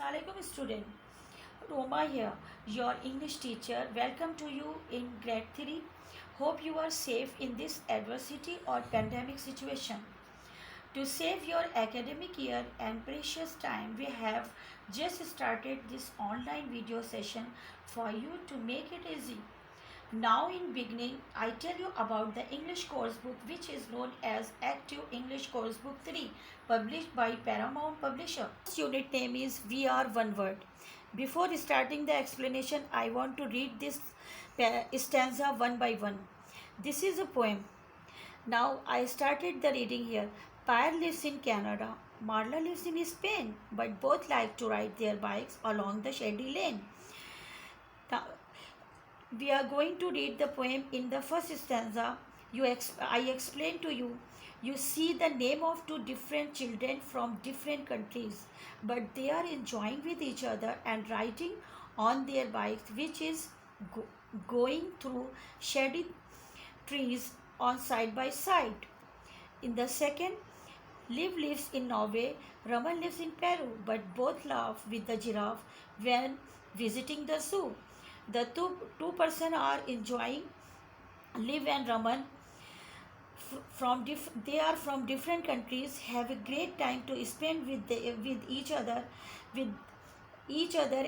Assalamualaikum student. Roma here, your English teacher. Welcome to you in grade 3. Hope you are safe in this adversity or pandemic situation. To save your academic year and precious time, we have just started this online video session for you to make it easy. Now in beginning, I tell you about the English course book which is known as Active English Course Book 3 published by Paramount Publisher. This unit name is We Are One Word. Before starting the explanation, I want to read this stanza one by one. This is a poem. Now I started the reading here. Pierre lives in Canada. Marla lives in Spain, but both like to ride their bikes along the shady lane. Now, we are going to read the poem in the first stanza. I explain to you. You see the name of two different children from different countries, but they are enjoying with each other and riding on their bikes, which is going through shady trees on side by side. In the second, Liv lives in Norway, Raman lives in Peru, but both laugh with the giraffe when visiting the zoo. The two person are enjoying. Liv and Raman they are from different countries, have a great time to spend with each other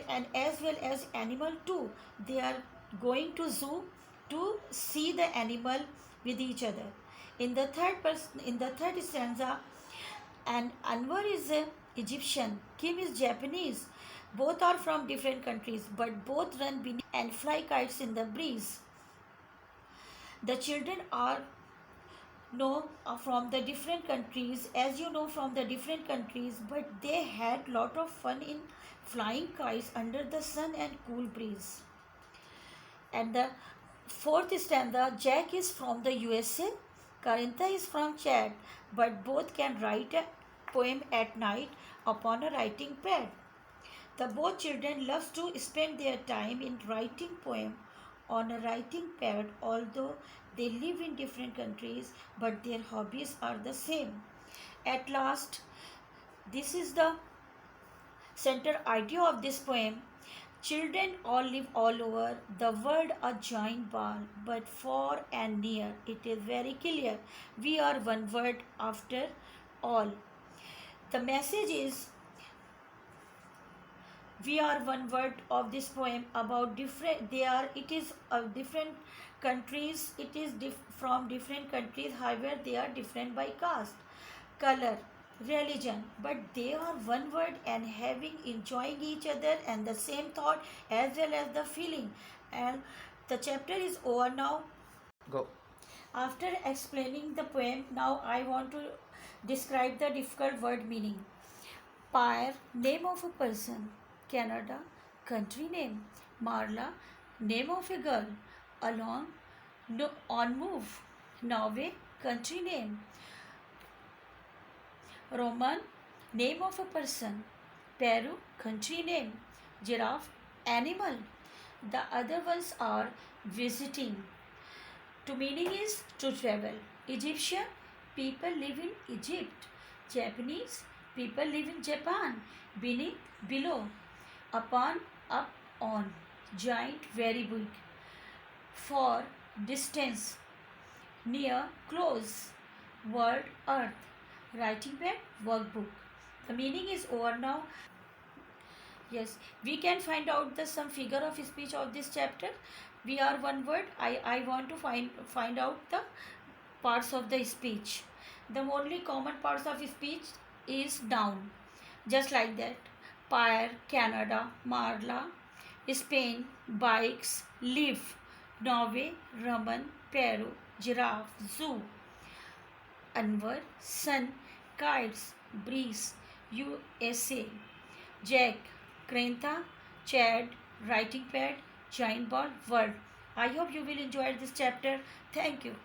and as well as animal too. They are going to zoo to see the animal with each other. In the third stanza, and Anwar is Egyptian, Kim is Japanese. Both are from different countries, but both run beneath and fly kites in the breeze. The children are from the different countries, as you know, from the different countries, but they had lot of fun in flying kites under the sun and cool breeze. And the fourth stanza, Jack is from the USA, Carintha is from Chad, but both can write a poem at night upon a writing pad. The both children love to spend their time in writing poem on a writing pad, although they live in different countries, but their hobbies are the same. At last, this is the center idea of this poem. Children all live all over the world, a giant ball, but far and near it is very clear. We are one word after all. The message is we are one word of this poem about different it is different countries, it is from different countries, however they are different by caste, color, religion, but they are one word and having enjoying each other and the same thought as well as the feeling. And the chapter is over now. Go. After explaining the poem, now I want to describe the difficult word meaning. Pyre, name of a person. Canada, country name. Marla, name of a girl. Along, on move. Norway, country name. Roman, name of a person. Peru, country name. Giraffe, animal. The other ones are visiting. To meaning is to travel. Egyptian, people live in Egypt. Japanese, people live in Japan. Beneath, below. Upon, up, on. Giant, very big. For, distance. Near, close. World, earth. Writing pad, workbook. The meaning is over now. Yes, we can find out some figure of speech of this chapter. We are one word. I want to find out the parts of the speech. The only common parts of speech is noun. Just like that. Pyre, Canada, Marla, Spain, bikes, live, Norway, Raman, Peru, giraffe, zoo, Anwar, sun, kites, breeze, USA, Jack, Krenta, Chad, writing pad, giant ball, world. I hope you will enjoy this chapter. Thank you.